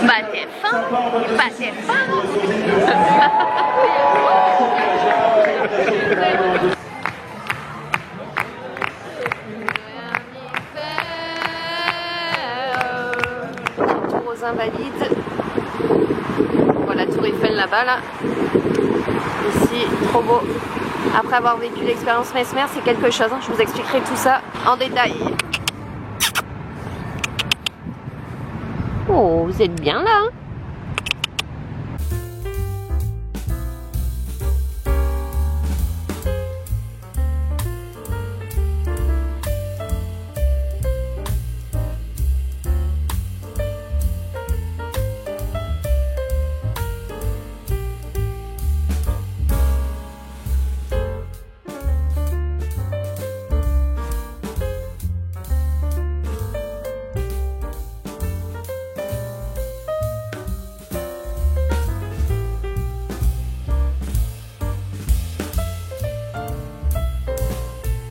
Bah t'es fin. Bah t'es fin. Tour aux Invalides. Voilà, Tour Eiffel là-bas là. Ici, trop beau. Après avoir vécu l'expérience Mesmer, c'est quelque chose. Hein. Je vous expliquerai tout ça en détail. Oh, vous êtes bien là, hein?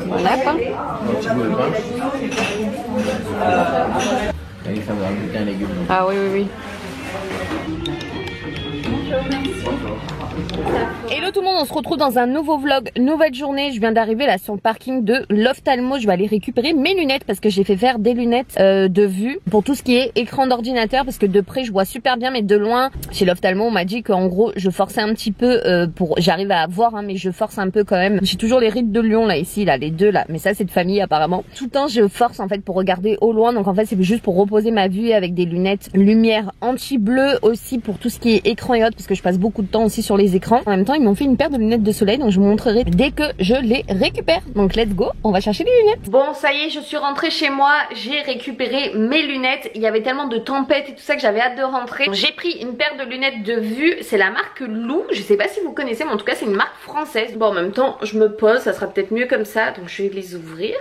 Voilà quoi. Ah oui, oui, oui. Hello tout le monde, on se retrouve dans un nouveau vlog, nouvelle journée. Je viens d'arriver là sur le parking de l'Ophtalmo. Je vais aller récupérer mes lunettes parce que j'ai fait faire des lunettes de vue pour tout ce qui est écran d'ordinateur, parce que de près je vois super bien mais de loin chez l'Ophtalmo on m'a dit qu'en gros je forçais un petit peu j'arrive à voir hein, mais je force un peu quand même. J'ai toujours les rides de lion là ici là, les deux là, mais ça c'est de famille apparemment. Tout le temps je force en fait pour regarder au loin, donc en fait c'est juste pour reposer ma vue avec des lunettes lumière anti-bleu aussi pour tout ce qui est écran et autres, parce que je passe beaucoup de temps aussi sur les écrans. En même temps ils m'ont fait une paire de lunettes de soleil, donc je vous montrerai dès que je les récupère. Donc let's go, on va chercher les lunettes. Bon ça y est, je suis rentrée chez moi, j'ai récupéré mes lunettes. Il y avait tellement de tempêtes et tout ça que j'avais hâte de rentrer. J'ai pris une paire de lunettes de vue, c'est la marque Lou, je sais pas si vous connaissez mais en tout cas c'est une marque française. Bon en même temps je me pose, ça sera peut-être mieux comme ça, donc je vais les ouvrir.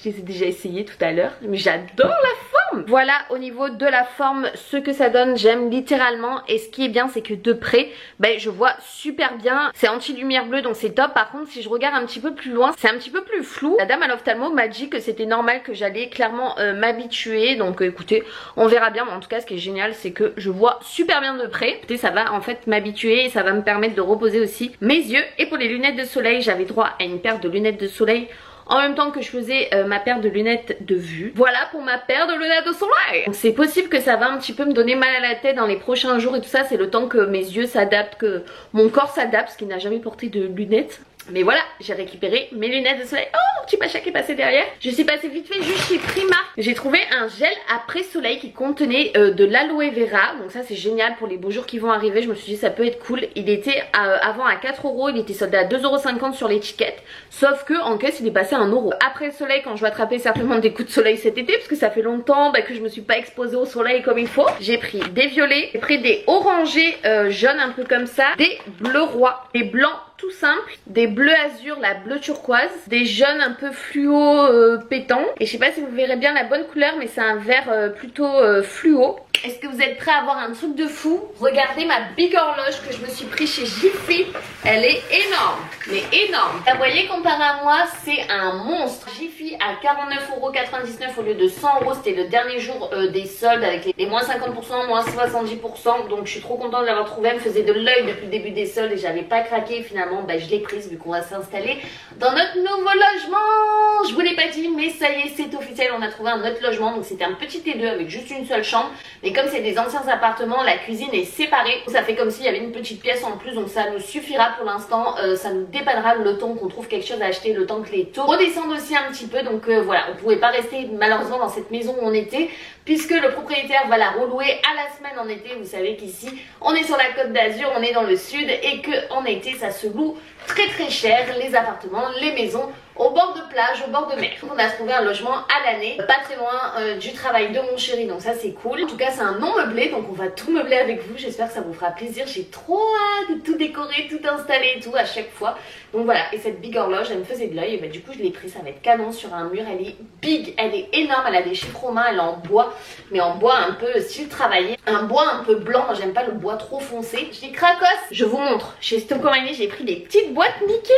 Je les ai déjà essayé tout à l'heure, mais j'adore la forme. Voilà au niveau de la forme ce que ça donne, j'aime littéralement. Et ce qui est bien c'est que de près je vois super bien. C'est anti-lumière bleue donc c'est top. Par contre si je regarde un petit peu plus loin c'est un petit peu plus flou. La dame à l'ophtalmo m'a dit que c'était normal, que j'allais clairement m'habituer. Donc écoutez on verra bien, mais en tout cas ce qui est génial c'est que je vois super bien de près. Écoutez, ça va en fait m'habituer et ça va me permettre de reposer aussi mes yeux. Et pour les lunettes de soleil j'avais droit à une paire de lunettes de soleil en même temps que je faisais ma paire de lunettes de vue. Voilà pour ma paire de lunettes de soleil. Donc c'est possible que ça va un petit peu me donner mal à la tête dans les prochains jours et tout ça. C'est le temps que mes yeux s'adaptent, que mon corps s'adapte, parce qu'il n'a jamais porté de lunettes. Mais voilà, j'ai récupéré mes lunettes de soleil. Oh, petit Pacha qui est passé derrière. Je suis passée vite fait juste chez Primark. J'ai trouvé un gel après soleil qui contenait de l'aloe vera. Donc ça c'est génial pour les beaux jours qui vont arriver. Je me suis dit ça peut être cool. Il était avant à 4 €, il était soldé à 2,50 € sur l'étiquette. Sauf que en caisse il est passé à 1 €. Après soleil, quand je vais attraper certainement des coups de soleil cet été, parce que ça fait longtemps que je me suis pas exposée au soleil comme il faut. J'ai pris des violets, j'ai pris des orangés jaunes un peu comme ça, des bleus rois, des blancs tout simple, des bleus azur, la bleu turquoise, des jaunes un peu fluo pétants. Et je sais pas si vous verrez bien la bonne couleur, mais c'est un vert plutôt fluo. Est-ce que vous êtes prêts à voir un truc de fou? Regardez ma big horloge que je me suis pris chez Jiffy. Elle est énorme, mais énorme. Vous voyez, comparé à moi, c'est un monstre. Jiffy à 49,99 € au lieu de 100 €. C'était le dernier jour des soldes avec les moins 50%, moins 70%. Donc je suis trop contente de l'avoir trouvé. Elle me faisait de l'œil depuis le début des soldes et j'avais pas craqué. Finalement, je l'ai prise vu qu'on va s'installer dans notre nouveau logement. Je vous l'ai pas dit, mais ça y est, c'est officiel. On a trouvé un autre logement. Donc c'était un petit T2 avec juste une seule chambre. Mais comme c'est des anciens appartements, la cuisine est séparée. Ça fait comme s'il y avait une petite pièce en plus. Donc ça nous suffira pour l'instant. Ça nous dépannera le temps qu'on trouve quelque chose à acheter, le temps que les taux redescendent aussi un petit peu. Donc voilà, on pouvait pas rester malheureusement dans cette maison où on était, puisque le propriétaire va la relouer à la semaine en été. Vous savez qu'ici, on est sur la Côte d'Azur, on est dans le sud, et qu'en été, ça se loue très très cher, les appartements, les maisons au bord de plage, au bord de mer. On a trouvé un logement à l'année, pas très loin du travail de mon chéri, donc ça c'est cool. En tout cas c'est un non meublé, donc on va tout meubler avec vous. J'espère que ça vous fera plaisir. J'ai trop hâte de tout décorer, tout installer et tout à chaque fois. Donc voilà, et cette big horloge elle me faisait de l'œil, et du coup je l'ai prise. Ça va être canon sur un mur. Elle est big, elle est énorme, elle a des chiffres romains, elle est en bois, mais en bois un peu style travaillé, un bois un peu blanc. Moi j'aime pas le bois trop foncé. Je dis cracos. Je vous montre, chez Stokomani j'ai pris des petites boîtes Mickey.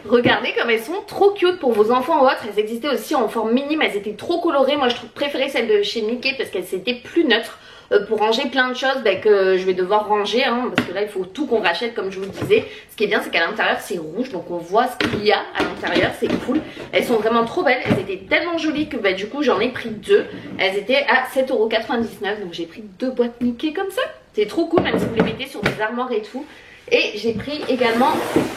Regardez comme elles sont trop cute pour vos enfants ou autres. Elles existaient aussi en forme minime, elles étaient trop colorées. Moi je préférais celle de chez Mickey parce qu'elles étaient plus neutres. pour ranger plein de choses que je vais devoir ranger, hein, parce que là il faut tout qu'on rachète comme je vous le disais. Ce qui est bien c'est qu'à l'intérieur c'est rouge, donc on voit ce qu'il y a à l'intérieur, c'est cool. Elles sont vraiment trop belles, elles étaient tellement jolies que du coup j'en ai pris 2. Elles étaient à 7,99 €, donc j'ai pris 2 boîtes Mickey comme ça. C'est trop cool, même si vous les mettez sur des armoires et tout. Et j'ai pris également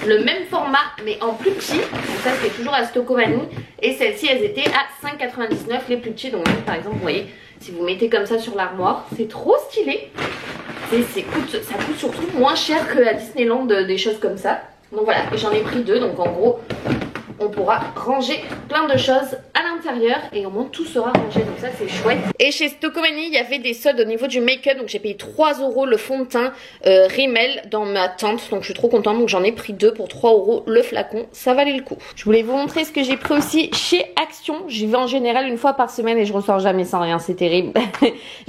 le même format mais en plus petit. Donc ça c'est toujours à Stocomanie. Et celles-ci elles étaient à 5,99 € les plus petits. Donc par exemple vous voyez, si vous mettez comme ça sur l'armoire, c'est trop stylé. Ça coûte surtout moins cher que à Disneyland des choses comme ça. Donc voilà, et j'en ai pris 2. Donc en gros on pourra ranger plein de choses à l'intérieur et au moins tout sera rangé, donc ça c'est chouette. Et chez Stocomanie il y avait des soldes au niveau du make-up, donc j'ai payé 3 € le fond de teint Rimmel dans ma teinte, donc je suis trop contente. Donc j'en ai pris 2 pour 3 € le flacon, ça valait le coup. Je voulais vous montrer ce que j'ai pris aussi chez Action. J'y vais en général une fois par semaine et je ressors jamais sans rien, c'est terrible.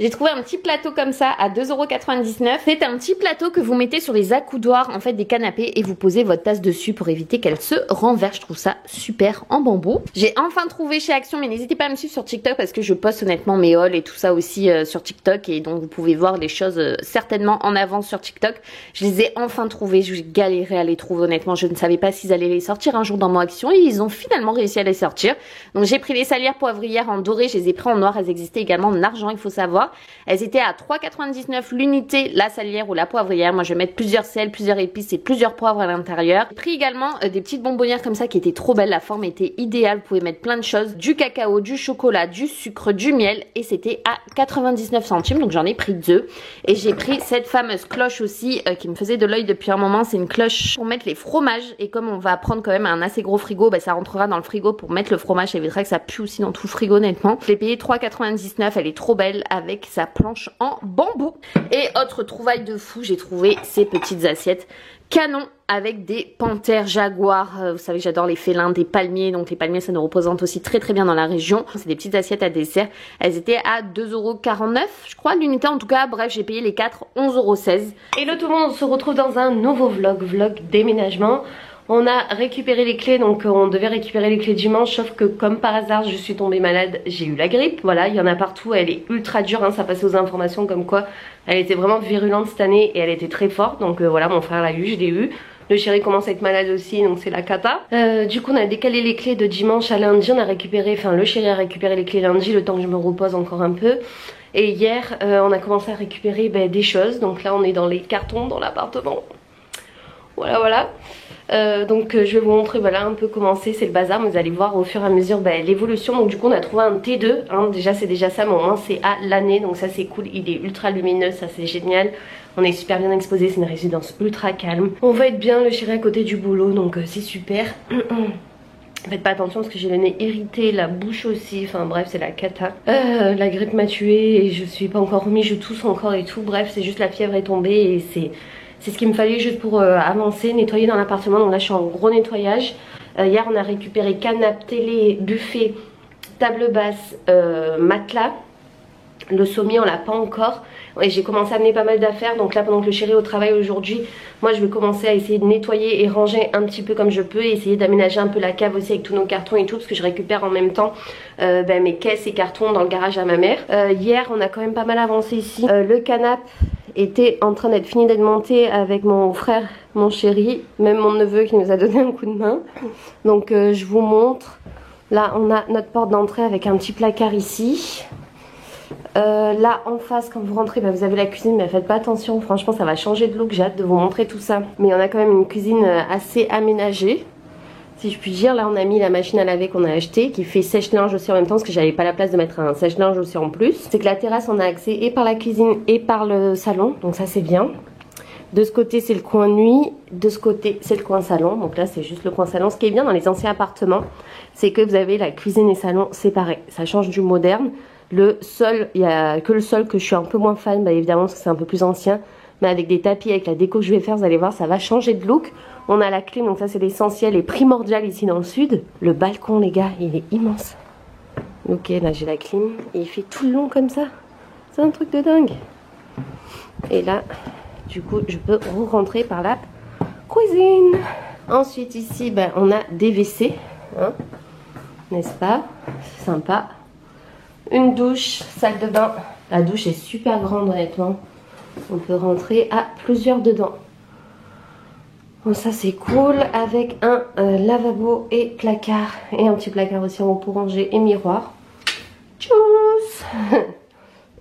J'ai trouvé un petit plateau comme ça à 2,99 €. C'est un petit plateau que vous mettez sur les accoudoirs en fait des canapés et vous posez votre tasse dessus pour éviter qu'elle se renverse. Je trouve ça super en bambou. J'ai enfin trouvé chez Action, mais n'hésitez pas à me suivre sur TikTok parce que je poste honnêtement mes hauls et tout ça aussi sur TikTok, et donc vous pouvez voir les choses certainement en avance sur TikTok. Je les ai enfin trouvés, j'ai galéré à les trouver honnêtement, je ne savais pas s'ils allaient les sortir un jour dans mon Action et ils ont finalement réussi à les sortir. Donc j'ai pris les salières poivrières en doré, je les ai pris en noir, elles existaient également en argent il faut savoir. Elles étaient à 3,99 € l'unité, la salière ou la poivrière. Moi je vais mettre plusieurs sels, plusieurs épices et plusieurs poivres à l'intérieur. J'ai pris également des petites bonbonnières comme ça qui étaient trop belle, la forme était idéale, vous pouvez mettre plein de choses, du cacao, du chocolat, du sucre, du miel, et c'était à 99 centimes, donc j'en ai pris 2. Et j'ai pris cette fameuse cloche aussi qui me faisait de l'œil depuis un moment. C'est une cloche pour mettre les fromages, et comme on va prendre quand même un assez gros frigo, ça rentrera dans le frigo pour mettre le fromage. Ça évitera que ça pue aussi dans tout le frigo honnêtement. Je l'ai payé 3,99 €, elle est trop belle avec sa planche en bambou. Et autre trouvaille de fou, j'ai trouvé ces petites assiettes canon avec des panthères, jaguars, vous savez que j'adore les félins, des palmiers, donc les palmiers ça nous représente aussi très très bien dans la région. C'est des petites assiettes à dessert, elles étaient à 2,49 € je crois l'unité, en tout cas bref j'ai payé les 4 11,16 €. Hello tout le monde, on se retrouve dans un nouveau vlog déménagement. On a récupéré les clés, donc on devait récupérer les clés dimanche, sauf que comme par hasard je suis tombée malade, j'ai eu la grippe. Voilà, il y en a partout, elle est ultra dure, hein, ça passait aux informations comme quoi elle était vraiment virulente cette année et elle était très forte. Donc voilà, mon frère l'a eu, je l'ai eu. Le chéri commence à être malade aussi, donc c'est la cata. Du coup on a décalé les clés de dimanche à lundi, on a récupéré, enfin le chéri a récupéré les clés lundi, le temps que je me repose encore un peu. Et hier on a commencé à récupérer des choses, donc là on est dans les cartons dans l'appartement. Voilà. Donc je vais vous montrer voilà un peu comment c'est le bazar. Vous allez voir au fur et à mesure l'évolution. Donc du coup on a trouvé un T2 hein. Déjà c'est déjà ça, mais au moins c'est à l'année, donc ça c'est cool. Il est ultra lumineux, ça c'est génial. On est super bien exposé, c'est une résidence ultra calme. On va être bien, le chéri à côté du boulot, donc c'est super. Faites pas attention parce que j'ai le nez irrité, la bouche aussi, enfin bref c'est la cata. La grippe m'a tuée et je suis pas encore remis, je tousse encore et tout. Bref c'est juste la fièvre est tombée et c'est ce qu'il me fallait juste pour avancer, nettoyer dans l'appartement. Donc là je suis en gros nettoyage. Hier on a récupéré canapé, télé, buffet, table basse, matelas. Le sommier on l'a pas encore. Et j'ai commencé à amener pas mal d'affaires. Donc là pendant que le chéri est au travail aujourd'hui, moi je vais commencer à essayer de nettoyer et ranger un petit peu comme je peux. Et essayer d'aménager un peu la cave aussi avec tous nos cartons et tout. Parce que je récupère en même temps mes caisses et cartons dans le garage à ma mère. Hier on a quand même pas mal avancé ici. Le canapé était en train d'être fini d'être monté avec mon frère, mon chéri, même mon neveu qui nous a donné un coup de main. Donc je vous montre. Là on a notre porte d'entrée avec un petit placard ici. Là en face quand vous rentrez vous avez la cuisine, mais faites pas attention, franchement ça va changer de look, j'ai hâte de vous montrer tout ça. Mais on a quand même une cuisine assez aménagée si je puis dire. Là on a mis la machine à laver qu'on a acheté qui fait sèche-linge aussi en même temps parce que j'avais pas la place de mettre un sèche-linge aussi en plus. C'est que la terrasse on a accès et par la cuisine et par le salon, donc ça c'est bien. De ce côté c'est le coin nuit, de ce côté c'est le coin salon, donc là c'est juste le coin salon. Ce qui est bien dans les anciens appartements c'est que vous avez la cuisine et salon séparés, ça change du moderne. Le sol, il n'y a que le sol que je suis un peu moins fan, évidemment parce que c'est un peu plus ancien. Mais avec des tapis, avec la déco que je vais faire, vous allez voir, ça va changer de look. On a la clim, donc ça c'est l'essentiel et primordial ici dans le sud. Le balcon les gars, il est immense. Ok, là j'ai la clim et il fait tout le long comme ça. C'est un truc de dingue. Et là, du coup, je peux rentrer par la cuisine. Ensuite ici, on a des WC, hein, n'est-ce pas? C'est sympa. Une douche, salle de bain La douche est super grande honnêtement. On peut rentrer à plusieurs dedans. Bon, ça c'est cool, avec un lavabo et placard. Et un petit placard aussi en haut pour ranger et miroir. Tchuss.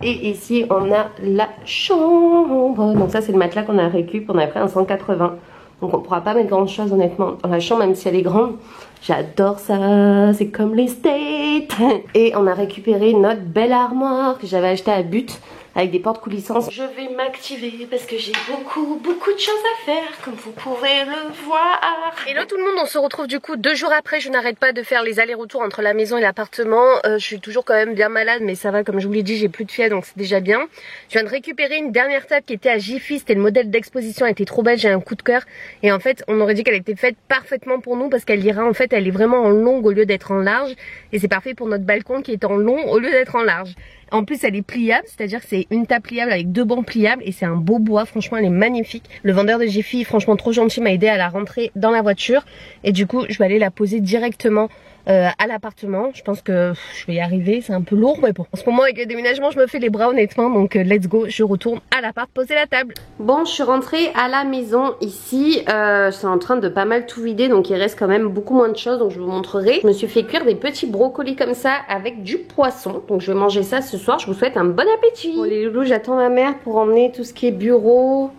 Et ici on a la chambre. Donc ça c'est le matelas qu'on a récup, on a pris un 180. Donc on pourra pas mettre grand chose honnêtement dans la chambre même si elle est grande. J'adore ça, c'est comme les States. Et on a récupéré notre belle armoire que j'avais achetée à But avec des portes coulissantes. Je vais m'activer parce que j'ai beaucoup de choses à faire comme vous pouvez le voir. Hello tout le monde, on se retrouve du coup 2 jours après. Je n'arrête pas de faire les allers-retours entre la maison et l'appartement. Je suis toujours quand même bien malade mais ça va, comme je vous l'ai dit, j'ai plus de fièvre donc c'est déjà bien. Je viens de récupérer une dernière table qui était à Jiffy, c'était le modèle d'exposition, elle était trop belle, j'ai un coup de cœur. Et en fait on aurait dit qu'elle était faite parfaitement pour nous parce qu'elle ira en fait, elle est vraiment en longue au lieu d'être en large. Et c'est parfait pour notre balcon qui est en long au lieu d'être en large. En plus elle est pliable, c'est-à-dire que c'est une table pliable avec 2 bancs pliables et c'est un beau bois, franchement elle est magnifique. Le vendeur de Jiffy, franchement trop gentil, m'a aidé à la rentrer dans la voiture. Et du coup je vais aller la poser directement à l'appartement. Je pense que je vais y arriver, c'est un peu lourd mais bon. En ce moment avec le déménagement je me fais les bras honnêtement, donc let's go, je retourne à l'appart poser la table. Bon, je suis rentrée à la maison ici, je suis en train de pas mal tout vider donc il reste quand même beaucoup moins de choses donc je vous montrerai. Je me suis fait cuire des petits brocolis comme ça avec du poisson, donc je vais manger ça ce soir. Je vous souhaite un bon appétit. Bon les loulous, j'attends ma mère pour emmener tout ce qui est bureau,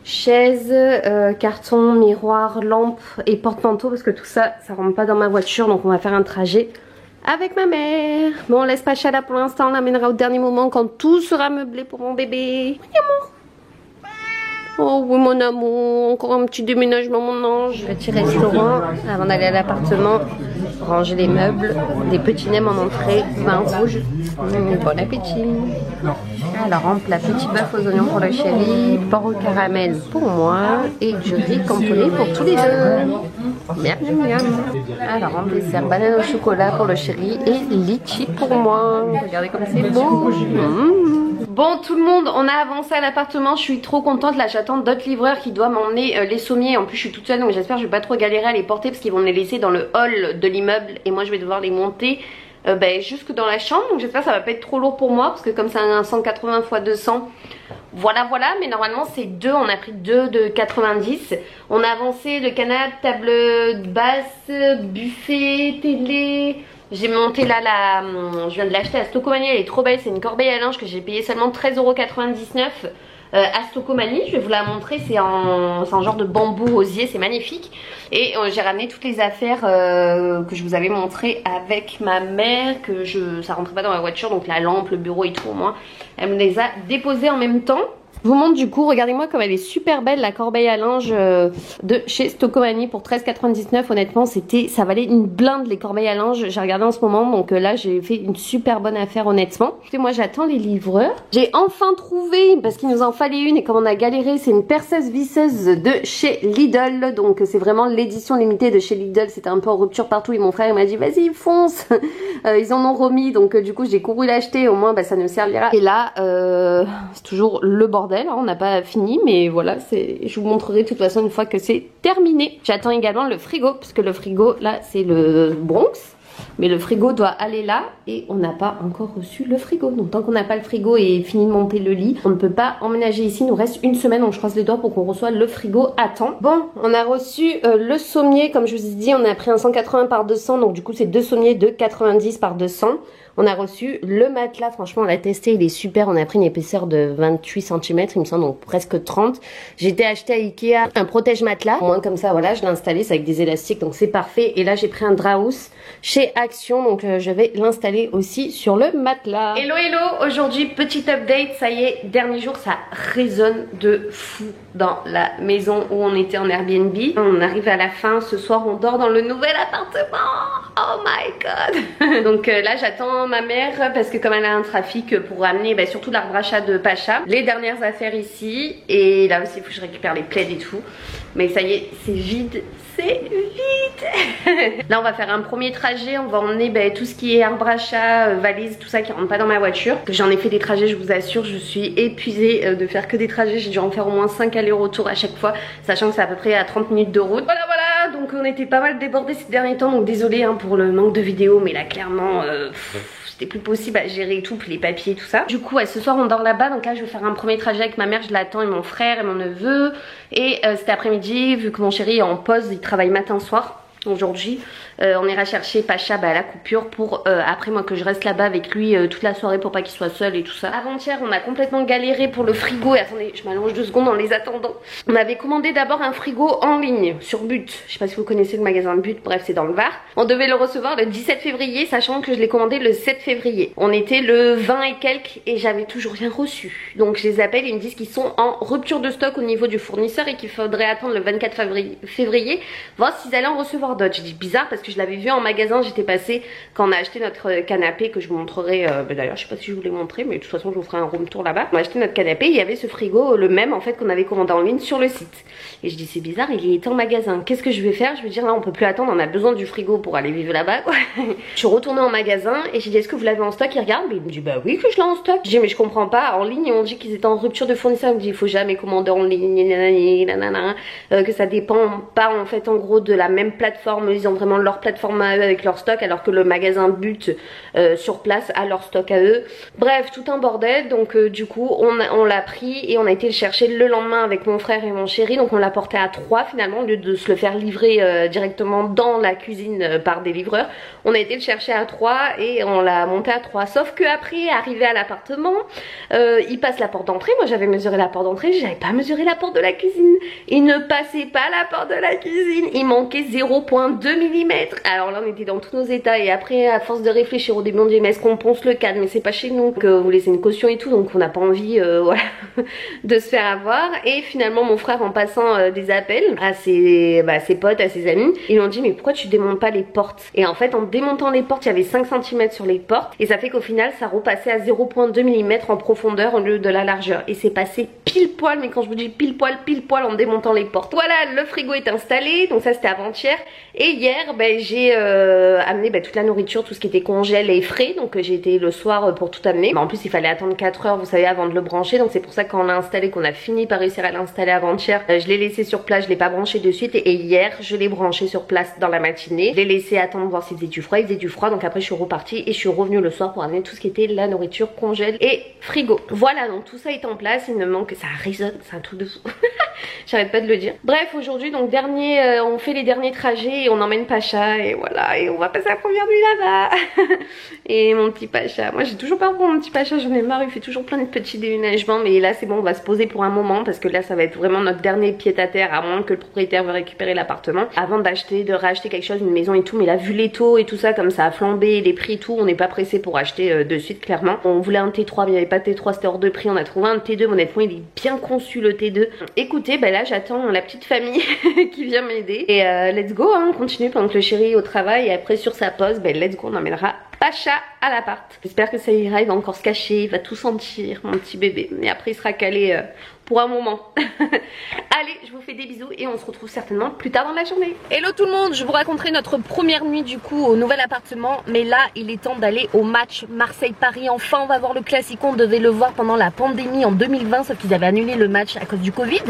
chaise, carton, miroir, lampe et porte-manteau parce que tout ça, ça rentre pas dans ma voiture donc on va faire un trajet avec ma mère. Bon, on laisse Pacha là pour l'instant, on l'amènera au dernier moment quand tout sera meublé pour mon bébé. Oui amour. Oh oui mon amour, encore un petit déménagement mon ange. Petit restaurant avant d'aller à l'appartement. Ranger les meubles, des petits nems en entrée, vin rouge. Bon appétit. Alors en plat, petit bœuf aux oignons pour le chéri, porc au caramel pour moi et du riz compoté pour tous les deux. Miam miam miam. Alors en dessert, banane au chocolat pour le chéri et litchi pour moi. Regardez comme c'est beau. Bon tout le monde, on a avancé à l'appartement, je suis trop contente. Là j'attends d'autres livreurs qui doivent m'emmener les sommiers. En plus je suis toute seule donc j'espère que je vais pas trop galérer à les porter parce qu'ils vont me les laisser dans le hall de l'immeuble et moi je vais devoir les monter jusque dans la chambre. Donc j'espère que ça va pas être trop lourd pour moi parce que comme c'est un 180 x 200, voilà. Mais normalement c'est 2, on a pris 2 de 90. On a avancé le canapé, table basse, buffet, télé. J'ai monté là je viens de l'acheter à Stocomanie, elle est trop belle, c'est une corbeille à linge que j'ai payé seulement 13,99 € à Stocomanie. Je vais vous la montrer, c'est en genre de bambou rosier, c'est magnifique. Et j'ai ramené toutes les affaires que je vous avais montrées avec ma mère, ça rentrait pas dans ma voiture, donc la lampe, le bureau et tout au moins. Elle me les a déposées en même temps. Je vous montre du coup, regardez-moi comme elle est super belle la corbeille à linge de chez Stocomanie pour 13,99 €. Honnêtement ça valait une blinde les corbeilles à linge. J'ai regardé en ce moment donc là j'ai fait une super bonne affaire honnêtement. Écoutez, moi j'attends les livreurs. J'ai enfin trouvé, parce qu'il nous en fallait une et comme on a galéré, c'est une perceuse visseuse de chez Lidl. Donc c'est vraiment l'édition limitée de chez Lidl, c'était un peu en rupture partout et mon frère il m'a dit vas-y fonce. Ils en ont remis donc du coup j'ai couru l'acheter, au moins ça nous servira. Et là c'est toujours le bordel. On n'a pas fini mais voilà, je vous montrerai de toute façon une fois que c'est terminé. J'attends également le frigo parce que le frigo là c'est le Bronx mais le frigo doit aller là et on n'a pas encore reçu le frigo. Donc tant qu'on n'a pas le frigo et fini de monter le lit, on ne peut pas emménager ici. Il nous reste une semaine donc je croise les doigts pour qu'on reçoive le frigo à temps. Bon, on a reçu le sommier comme je vous ai dit, on a pris un 180 par 200 donc du coup c'est 2 sommiers de 90 par 200. On a reçu le matelas, franchement on l'a testé, il est super, on a pris une épaisseur de 28 cm il me semble, donc presque 30. J'ai été acheter à Ikea un protège matelas, au moins comme ça voilà, je l'ai installé, c'est avec des élastiques donc c'est parfait. Et là j'ai pris un Draus chez Action, donc je vais l'installer aussi sur le matelas. Hello aujourd'hui petit update, ça y est, dernier jour, ça résonne de fou dans la maison où on était en Airbnb. On arrive à la fin, ce soir on dort dans le nouvel appartement. Oh my god. Donc là j'attends ma mère parce que comme elle a un trafic pour ramener surtout l'arbre à chat de Pacha, les dernières affaires ici. Et là aussi il faut que je récupère les plaids et tout. Mais ça y est, c'est vide, c'est vide. Là on va faire un premier trajet, on va emmener tout ce qui est arbre à chat, valise, tout ça qui rentre pas dans ma voiture. J'en ai fait des trajets, je vous assure, je suis épuisée de faire que des trajets. J'ai dû en faire au moins 5 allers-retours à chaque fois, sachant que c'est à peu près à 30 minutes de route. Voilà, donc on était pas mal débordés ces derniers temps, donc désolée pour le manque de vidéos, mais là clairement c'était plus possible à gérer tout, puis les papiers tout ça. Du coup ouais, ce soir on dort là-bas, donc là je vais faire un premier trajet avec ma mère, je l'attends, et mon frère et mon neveu. Et cet après-midi, vu que mon chéri est en pause, il travaille matin soir aujourd'hui, on ira chercher Pacha à la coupure pour après moi que je reste là-bas avec lui toute la soirée pour pas qu'il soit seul et tout ça. Avant-hier on a complètement galéré pour le frigo, et attendez je m'allonge 2 secondes en les attendant. On avait commandé d'abord un frigo en ligne sur But, je sais pas si vous connaissez le magasin But, bref c'est dans le Var. On devait le recevoir le 17 février sachant que je l'ai commandé le 7 février. On était le 20 et quelques et j'avais toujours rien reçu. Donc je les appelle et ils me disent qu'ils sont en rupture de stock au niveau du fournisseur et qu'il faudrait attendre le 24 février voir s'ils allaient en recevoir d'autres. J'ai dit bizarre parce que je l'avais vu en magasin, j'étais passée quand on a acheté notre canapé que je vous montrerai, d'ailleurs je sais pas si je vous l'ai montré mais de toute façon je vous ferai un room tour là-bas. On a acheté notre canapé, il y avait ce frigo, le même en fait qu'on avait commandé en ligne sur le site. Et je dis c'est bizarre, il était en magasin, qu'est-ce que je vais faire? Je vais dire là on peut plus attendre, on a besoin du frigo pour aller vivre là-bas quoi. Je suis retournée en magasin et j'ai dit est-ce que vous l'avez en stock? Il regarde, il me dit bah oui que je l'ai en stock. Je dis mais je comprends pas, en ligne on dit qu'ils étaient en rupture de fournisseur, il me dit il faut jamais commander en ligne, que ça dépend pas en fait en gros de la même plateforme, ils ont vraiment leur plateforme à eux avec leur stock alors que le magasin But sur place a leur stock à eux. Bref tout un bordel, donc du coup on l'a pris et on a été le chercher le lendemain avec mon frère et mon chéri, donc on l'a porté à 3 finalement au lieu de se le faire livrer directement dans la cuisine par des livreurs. On a été le chercher à 3 et on l'a monté à 3, sauf que après arrivé à l'appartement il passe la porte d'entrée, moi j'avais mesuré la porte d'entrée, j'avais pas mesuré la porte de la cuisine, il ne passait pas la porte de la cuisine, il manquait 0,2 mm. Alors là on était dans tous nos états et après à force de réfléchir au début on dit mais est-ce qu'on ponce le cadre, mais c'est pas chez nous, que vous laissez une caution et tout, donc on n'a pas envie voilà, de se faire avoir. Et finalement mon frère en passant des appels à ses potes, à ses amis, ils lui ont dit mais pourquoi tu démontes pas les portes? Et en fait en démontant les portes il y avait 5 cm sur les portes et ça fait qu'au final ça repassait à 0,2 mm en profondeur au lieu de la largeur, et c'est passé pile poil, mais quand je vous dis pile poil en démontant les portes. Voilà, le frigo est installé, donc ça c'était avant-hier. Et hier j'ai amené toute la nourriture, tout ce qui était congèle et frais, donc j'ai été le soir pour tout amener. En plus il fallait attendre 4 heures vous savez avant de le brancher, donc c'est pour ça que quand on l'a installé, qu'on a fini par réussir à l'installer avant-hier, je l'ai laissé sur place, je l'ai pas branché de suite, et hier je l'ai branché sur place dans la matinée. Je l'ai laissé attendre voir s'il faisait du froid, il faisait du froid, donc après je suis repartie et je suis revenue le soir pour amener tout ce qui était la nourriture, congèle et frigo. Voilà, donc tout ça est en place, il ne manque, ça résonne, c'est un truc de fou. J'arrête pas de le dire. Bref, aujourd'hui donc on fait les derniers trajets et on emmène Pacha, et voilà, et on va passer la première nuit là-bas. Et mon petit Pacha, moi j'ai toujours peur pour mon petit Pacha, j'en ai marre, il fait toujours plein de petits déménagements, mais là c'est bon, on va se poser pour un moment parce que là ça va être vraiment notre dernier pied-à-terre, à moins que le propriétaire veuille récupérer l'appartement avant de racheter quelque chose, une maison et tout. Mais là vu les taux et tout ça, comme ça a flambé, les prix et tout, on n'est pas pressé pour acheter de suite clairement. On voulait un T3 mais il n'y avait pas de T3, c'était hors de prix, on a trouvé un T2, honnêtement il est bien conçu le T2. Écoutez, là j'attends la petite famille qui vient m'aider et let's go, hein, on continue pendant que le chéri est au travail, et après sur sa pause, let's go, on emmènera Pacha à l'appart. J'espère que ça ira, il va encore se cacher, il va tout sentir, mon petit bébé, mais après il sera calé pour un moment. Allez, je vous fais des bisous et on se retrouve certainement plus tard dans la journée. Hello tout le monde, je vous raconterai notre première nuit du coup au nouvel appartement, mais là il est temps d'aller au match Marseille-Paris. Enfin on va voir le Classico, on devait le voir pendant la pandémie en 2020, sauf qu'ils avaient annulé le match à cause du Covid.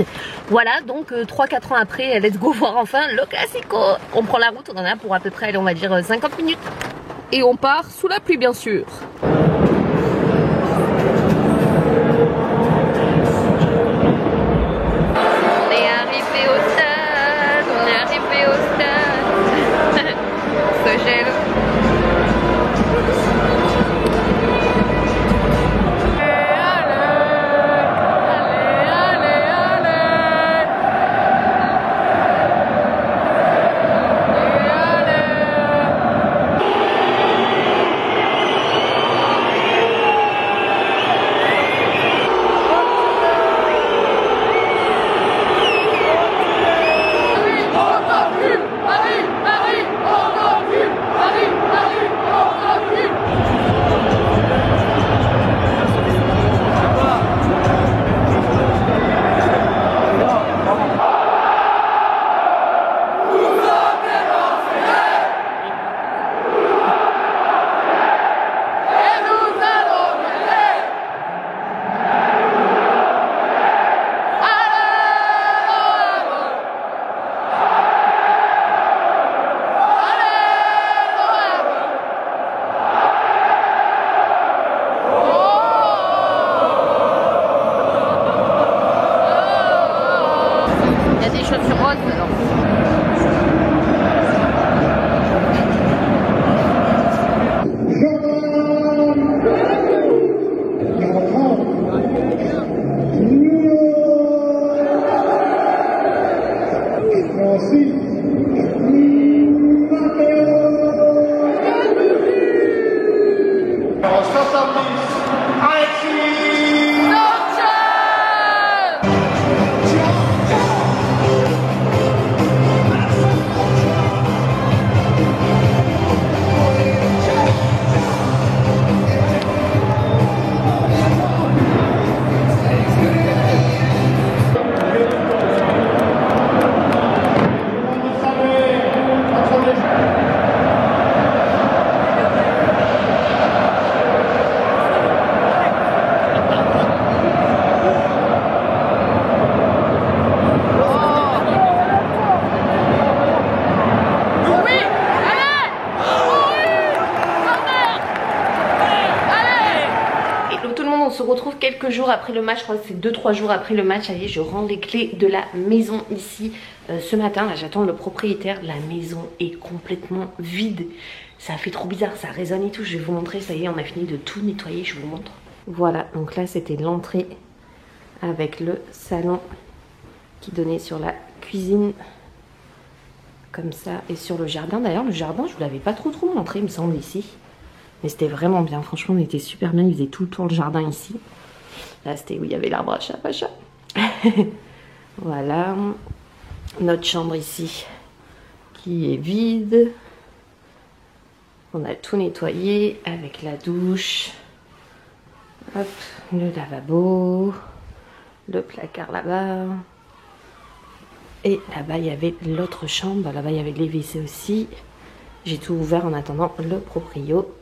Voilà, donc 3-4 ans après, let's go voir enfin le Classico. On prend la route, on en a pour à peu près, allez, on va dire 50 minutes. Et on part sous la pluie bien sûr. On se retrouve quelques jours après le match, je crois que c'est 2-3 jours après le match. Allez, je rends les clés de la maison ici ce matin. Là, j'attends le propriétaire. La maison est complètement vide. Ça fait trop bizarre, ça résonne et tout. Je vais vous montrer, ça y est, on a fini de tout nettoyer, je vous montre. Voilà, donc là c'était l'entrée avec le salon qui donnait sur la cuisine. Comme ça, et sur le jardin. D'ailleurs, le jardin, je vous l'avais pas trop montré, il me semble, ici. Mais c'était vraiment bien, franchement on était super bien, il faisait tout le tour le jardin ici. Là c'était où il y avait l'arbre à chat, pas chat. Voilà, notre chambre ici qui est vide. On a tout nettoyé avec la douche. Hop, le lavabo, le placard là-bas. Et là-bas il y avait l'autre chambre, là-bas il y avait les WC aussi. J'ai tout ouvert en attendant le proprio.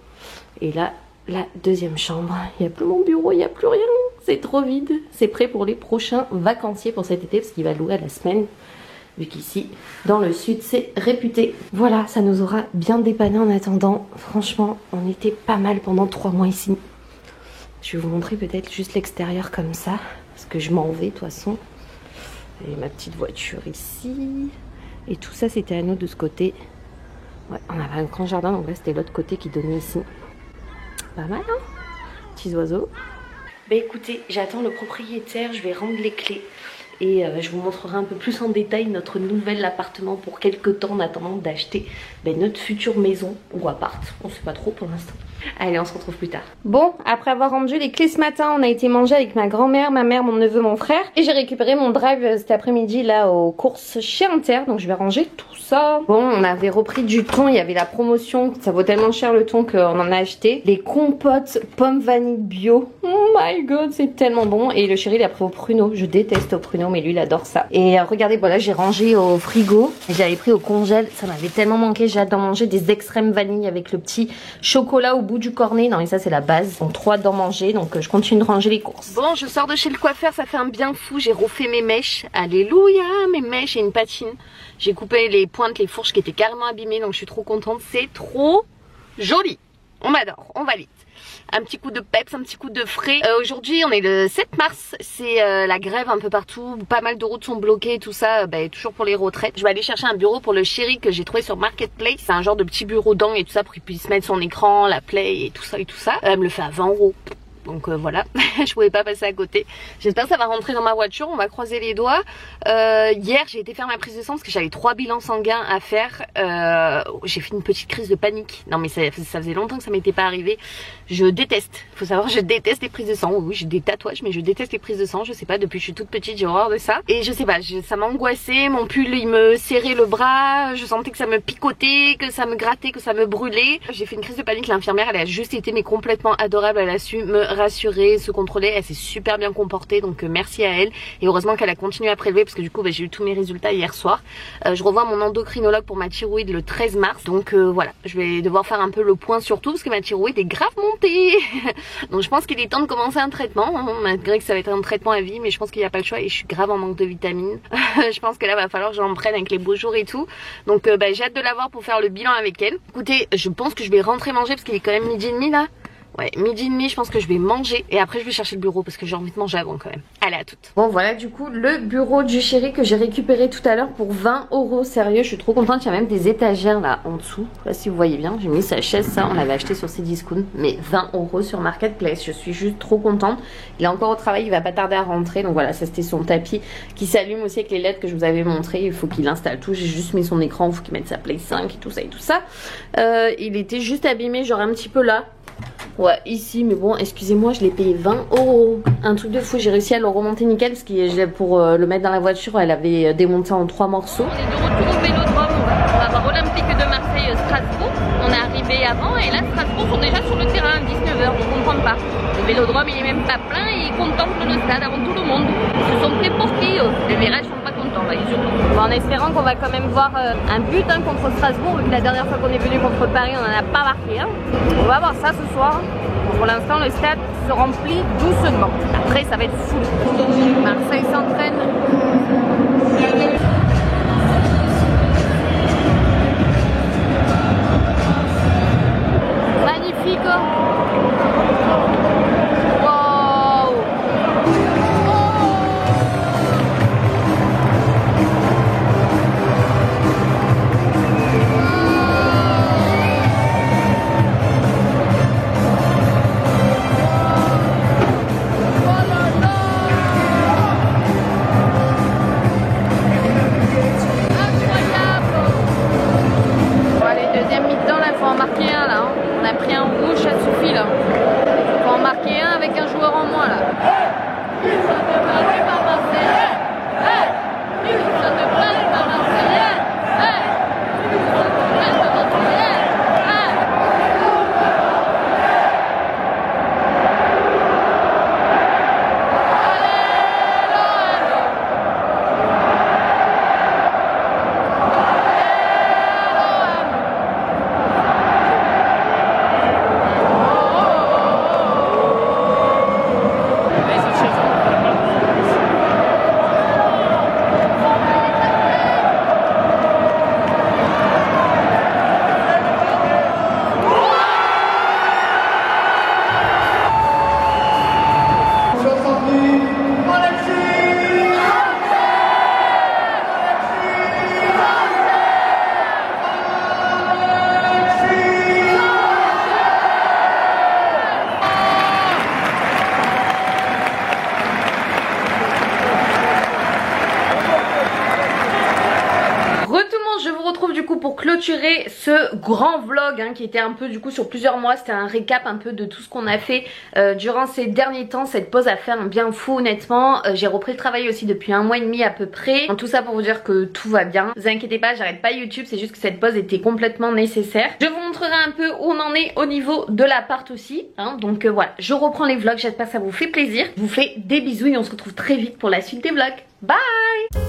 Et là, la deuxième chambre, il n'y a plus mon bureau, il n'y a plus rien, c'est trop vide. C'est prêt pour les prochains vacanciers pour cet été parce qu'il va louer à la semaine. Vu qu'ici, dans le sud, c'est réputé. Voilà, ça nous aura bien dépanné en attendant. Franchement, on était pas mal pendant 3 mois ici. Je vais vous montrer peut-être juste l'extérieur comme ça, parce que je m'en vais de toute façon. Et ma petite voiture ici. Et tout ça, c'était à nous de ce côté. Ouais, on avait un grand jardin, donc là c'était l'autre côté qui donnait ici. Pas mal, hein? Petits oiseaux. Bah écoutez, j'attends le propriétaire, je vais rendre les clés. Et je vous montrerai un peu plus en détail notre nouvel appartement pour quelques temps en attendant d'acheter notre future maison ou appart. On sait pas trop pour l'instant. Allez, on se retrouve plus tard. Bon, après avoir rendu les clés ce matin, on a été manger avec ma grand-mère, ma mère, mon neveu, mon frère. Et j'ai récupéré mon drive cet après-midi là aux courses chez Inter. Donc je vais ranger tout ça. Bon, on avait repris du thon, il y avait la promotion. Ça vaut tellement cher le thon qu'on en a acheté. Les compotes pommes vanille bio. Oh my god, c'est tellement bon. Et le chéri il a pris au pruneau. Je déteste au pruneau, mais lui il adore ça. Et regardez, voilà, j'ai rangé au frigo. J'avais pris au congèle. Ça m'avait tellement manqué. J'ai hâte d'en manger des extrêmes vanille avec le petit chocolat au bout du cornet. Non mais ça c'est la base. Donc trop hâte d'en manger. Donc je continue de ranger les courses. Bon, je sors de chez le coiffeur. Ça fait un bien fou. J'ai refait mes mèches. Alléluia, mes mèches et une patine. J'ai coupé les pointes, les fourches qui étaient carrément abîmées. Donc je suis trop contente. C'est trop joli. On m'adore. On valide. Un petit coup de peps, un petit coup de frais. Aujourd'hui on est le 7 mars, c'est la grève un peu partout, pas mal de routes sont bloquées, tout ça, toujours pour les retraites. Je vais aller chercher un bureau pour le chéri que j'ai trouvé sur Marketplace. C'est un genre de petit bureau d'angle et tout ça pour qu'il puisse mettre son écran, la play et tout ça et tout ça. Elle me le fait à 20 €. Donc voilà, je pouvais pas passer à côté. J'espère que ça va rentrer dans ma voiture, on va croiser les doigts. Hier j'ai été faire ma prise de sang parce que j'avais 3 bilans sanguins à faire. J'ai fait une petite crise de panique. Non mais ça faisait longtemps que ça m'était pas arrivé. Je déteste, faut savoir, je déteste les prises de sang. Oui, j'ai des tatouages mais je déteste les prises de sang. Je sais pas, depuis que je suis toute petite j'ai horreur de ça. Et je sais pas, ça m'a angoissée, mon pull il me serrait le bras. Je sentais que ça me picotait, que ça me grattait, que ça me brûlait. J'ai fait une crise de panique, l'infirmière elle a juste été mais complètement adorable. Elle a su me rassurer, se contrôler, elle s'est super bien comportée, donc merci à elle. Et heureusement qu'elle a continué à prélever parce que du coup j'ai eu tous mes résultats hier soir. Je revois mon endocrinologue pour ma thyroïde le 13 mars, donc voilà, je vais devoir faire un peu le point sur tout parce que ma thyroïde est grave montée. Donc je pense qu'il est temps de commencer un traitement, hein, malgré que ça va être un traitement à vie, mais je pense qu'il n'y a pas le choix et je suis grave en manque de vitamines. Je pense que là va falloir que j'en prenne avec les beaux jours et tout, donc j'ai hâte de la voir pour faire le bilan avec elle. Écoutez, je pense que je vais rentrer manger parce qu'il est quand même 12h30 là. Ouais, midi et demi, je pense que je vais manger et après je vais chercher le bureau parce que j'ai envie de manger avant quand même. Allez, à toutes. Bon, voilà du coup le bureau du chéri que j'ai récupéré tout à l'heure pour 20 €. Sérieux, je suis trop contente. Il y a même des étagères là en dessous. Je sais pas si vous voyez bien. J'ai mis sa chaise, ça on l'avait acheté sur Cdiscount, mais 20 € sur Marketplace. Je suis juste trop contente. Il est encore au travail, il va pas tarder à rentrer. Donc voilà, ça c'était son tapis qui s'allume aussi avec les LED que je vous avais montré. Il faut qu'il installe tout. J'ai juste mis son écran, il faut qu'il mette sa Play 5 et tout ça et tout ça. Il était juste abîmé, genre un petit peu là. Ouais, ici, mais bon, excusez-moi, je l'ai payé 20 €. Un truc de fou, j'ai réussi à le remonter nickel parce que pour le mettre dans la voiture, elle avait démonté en 3 morceaux. On est de retour au Vélodrome, on va voir Olympique de Marseille, Strasbourg. On est arrivé avant et là, Strasbourg sont déjà sur le terrain, 19 h, on comprend pas. Le Vélodrome, il est même pas plein et ils contemplent le stade avant tout le monde. Ils se sont prêts pour qui les Vérages sont pas contents, là, surtout. Bon, en espérant qu'on va quand même voir un but contre Strasbourg, vu que la dernière fois qu'on est venu contre Paris, on en a pas marqué. On va voir ça ce soir. Pour l'instant, le stade se remplit doucement. Après, ça va être fou. Marseille s'entraîne. Magnifique. Wow. Clôturer ce grand vlog qui était un peu du coup sur plusieurs mois. C'était un récap un peu de tout ce qu'on a fait durant ces derniers temps. Cette pause a fait un bien fou honnêtement. J'ai repris le travail aussi depuis 1 mois et demi à peu près. Tout ça pour vous dire que tout va bien. Ne vous inquiétez pas, j'arrête pas YouTube, c'est juste que cette pause était complètement nécessaire. Je vous montrerai un peu où on en est au niveau de l'appart aussi donc voilà, je reprends les vlogs, j'espère que ça vous fait plaisir. Je vous fais des bisous et on se retrouve très vite pour la suite des vlogs. Bye.